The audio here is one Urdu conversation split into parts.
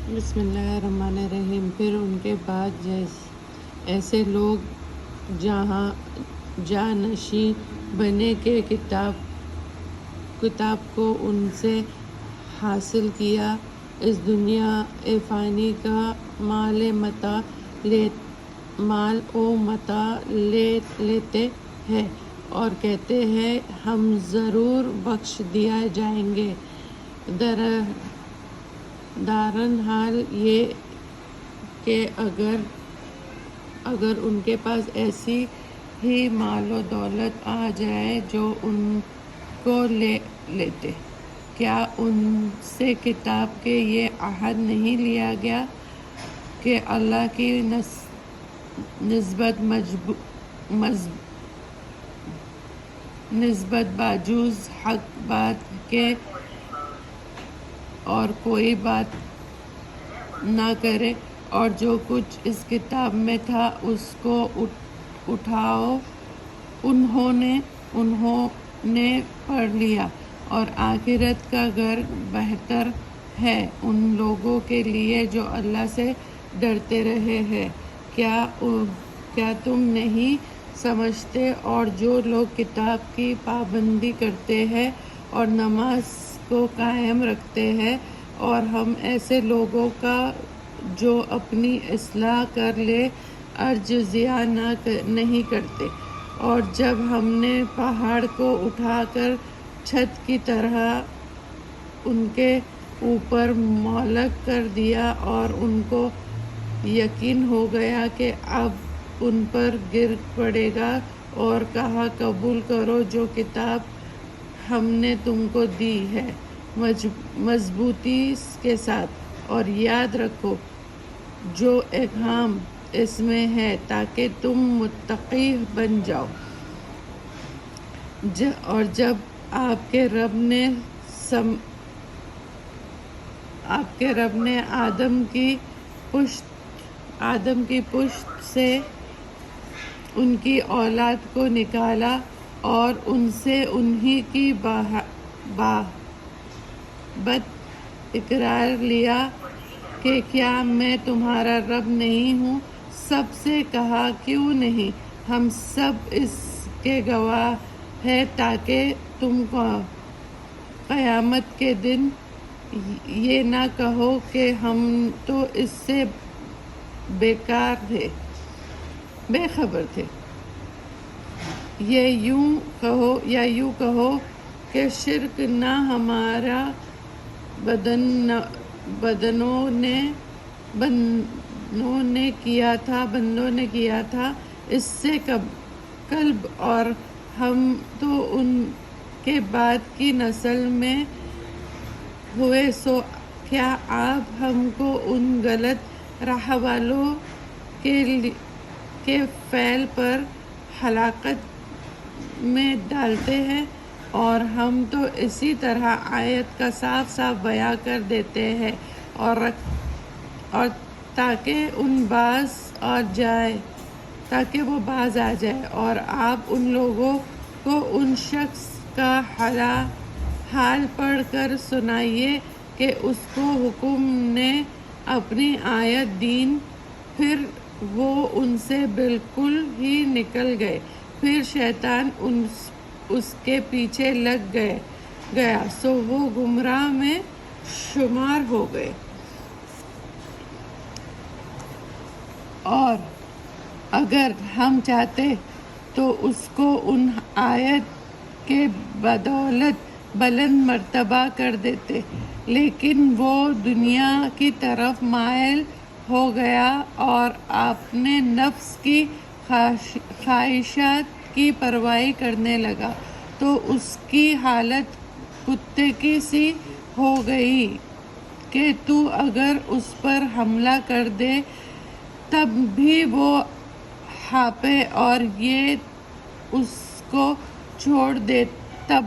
بسم اللہ الرحمن الرحیم۔ پھر ان کے بعد ایسے لوگ جانشین بنے کہ کتاب کو ان سے حاصل کیا، اس دنیا فانی کا مال و متاع لیتے ہیں اور کہتے ہیں ہم ضرور بخش دیے جائیں گے۔ حال یہ کہ اگر ان کے پاس ایسی ہی مال و دولت آ جائے جو ان کو لے لیتے، کیا ان سے کتاب کے یہ عہد نہیں لیا گیا کہ اللہ کی نسبت باجوز حق بات کے اور کوئی بات نہ کرے، اور جو کچھ اس کتاب میں تھا اس کو اٹھاؤ انہوں نے پڑھ لیا، اور آخرت کا گھر بہتر ہے ان لوگوں کے لیے جو اللہ سے ڈرتے رہے ہیں۔ کیا تم نہیں سمجھتے؟ اور جو لوگ کتاب کی پابندی کرتے ہیں اور نماز کو قائم رکھتے ہیں، اور ہم ایسے لوگوں کا جو اپنی اصلاح کر لے اجر ضائع نہیں کرتے، اور جب ہم نے پہاڑ کو اٹھا کر چھت کی طرح ان کے اوپر معلق کر دیا اور ان کو یقین ہو گیا کہ اب ان پر گر پڑے گا، اور کہا قبول کرو جو کتاب ہم نے تم کو دی ہے مضبوطی کے ساتھ، اور یاد رکھو جو احکام اس میں ہے تاکہ تم متقی بن جاؤ۔ اور جب آپ کے رب نے آدم کی پشت سے ان کی اولاد کو نکالا اور ان سے انہی کی بات اقرار لیا کہ کیا میں تمہارا رب نہیں ہوں؟ سب سے کہا کیوں نہیں، ہم سب اس کے گواہ ہیں تاکہ تم قیامت کے دن یہ نہ کہو کہ ہم تو اس سے بے خبر تھے، یا یوں کہو کہ شرک نہ ہمارا بندوں نے کیا تھا اس سے قبل، اور ہم تو ان کے بعد کی نسل میں ہوئے، سو کیا آپ ہم کو ان غلط راہ والوں کے فعل پر ہلاکت میں ڈالتے ہیں؟ اور ہم تو اسی طرح آیت کا صاف صاف بیان کر دیتے ہیں، اور تاکہ وہ باز آ جائے، اور آپ ان لوگوں کو ان شخص کا حال پڑھ کر سنائیے کہ اس کو حکم نے اپنی آیت دی، پھر وہ ان سے بالکل ہی نکل گئے، پھر شیطان اس کے پیچھے لگ گیا، سو وہ گمراہ میں شمار ہو گئے۔ اور اگر ہم چاہتے تو اس کو ان آیت کے بدولت بلند مرتبہ کر دیتے، لیکن وہ دنیا کی طرف مائل ہو گیا اور اپنے نفس کی خواہشات کی پیروی کرنے لگا، تو اس کی حالت کتے کی سی ہو گئی کہ تو اگر اس پر حملہ کر دے تب بھی وہ ہانپے، اور یہ اس کو چھوڑ دے تب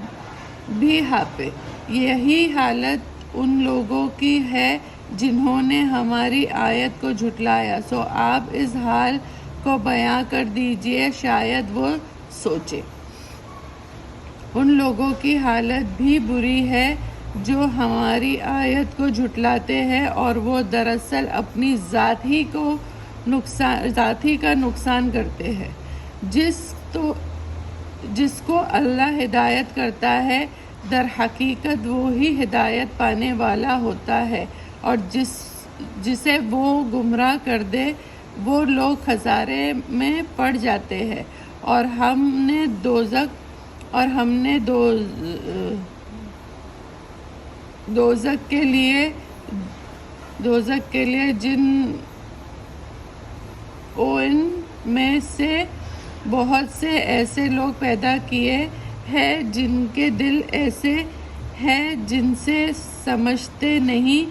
بھی ہانپے۔ یہی حالت ان لوگوں کی ہے جنہوں نے ہماری آیت کو جھٹلایا، سو آپ اس حال کو بیان کر دیجئے شاید وہ سوچیں۔ ان لوگوں کی حالت بھی بری ہے جو ہماری آیت کو جھٹلاتے ہیں اور وہ دراصل اپنی ذات ہی کا نقصان کرتے ہیں۔ جس کو اللہ ہدایت کرتا ہے در حقیقت وہی ہدایت پانے والا ہوتا ہے، اور جسے وہ گمراہ کر دے وہ لوگ خسارے میں پڑ جاتے ہیں۔ اور ہم نے دوزخ کے لیے جن ان میں سے بہت سے ایسے لوگ پیدا کیے ہیں جن کے دل ایسے ہیں جن سے سمجھتے نہیں،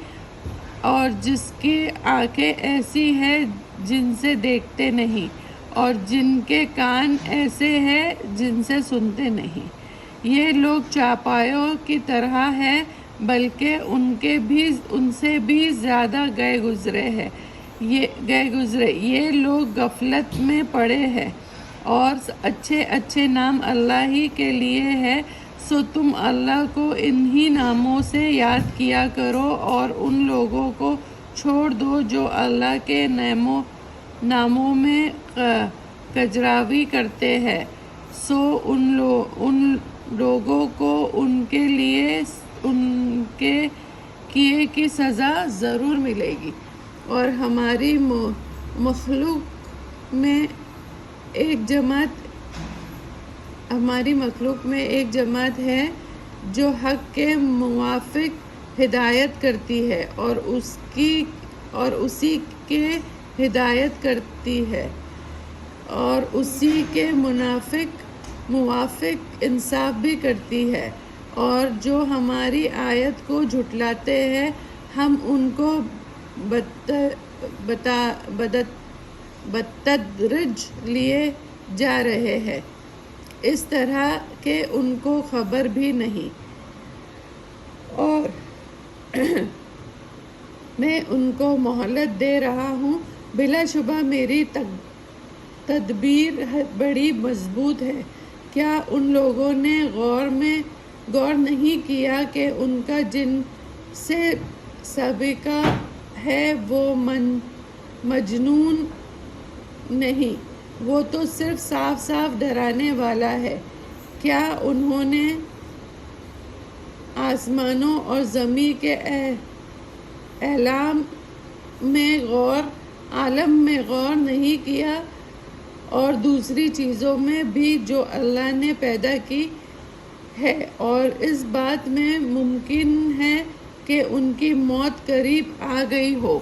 اور جس کی آنکھیں ایسی ہیں جن سے دیکھتے نہیں، اور جن کے کان ایسے ہیں جن سے سنتے نہیں۔ یہ لوگ چارپائیوں کی طرح ہیں، بلکہ ان سے بھی زیادہ گئے گزرے۔ یہ لوگ غفلت میں پڑے ہیں، اور اچھے نام اللہ ہی کے لیے ہیں، سو تم اللہ کو انہی ناموں سے یاد کیا کرو اور ان لوگوں کو چھوڑ دو جو اللہ کے ناموں میں کجراوی کرتے ہیں، سو ان لوگوں کو ان کے لیے ان کے کیے کی سزا ضرور ملے گی۔ اور ہماری مخلوق میں ایک جماعت ہے جو حق کے موافق ہدایت کرتی ہے اور اسی کے ہدایت کرتی ہے، اور اسی کے موافق انصاف بھی کرتی ہے۔ اور جو ہماری آیت کو جھٹلاتے ہیں ہم ان کو بتدریج لیے جا رہے ہیں، اس طرح کہ ان کو خبر بھی نہیں، اور میں ان کو مہلت دے رہا ہوں۔ بلا شبہ میری تدبیر بڑی مضبوط ہے۔ کیا ان لوگوں نے غور نہیں کیا کہ ان کا جن سے سابقہ ہے وہ مجنون نہیں، وہ تو صرف صاف ڈرانے والا ہے۔ کیا انہوں نے آسمانوں اور زمین کے عالم میں غور نہیں کیا، اور دوسری چیزوں میں بھی جو اللہ نے پیدا کی ہے، اور اس بات میں ممکن ہے کہ ان کی موت قریب آ گئی ہو۔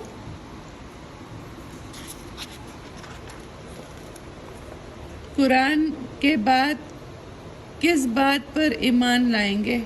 قرآن کے بعد کس بات پر ایمان لائیں گے؟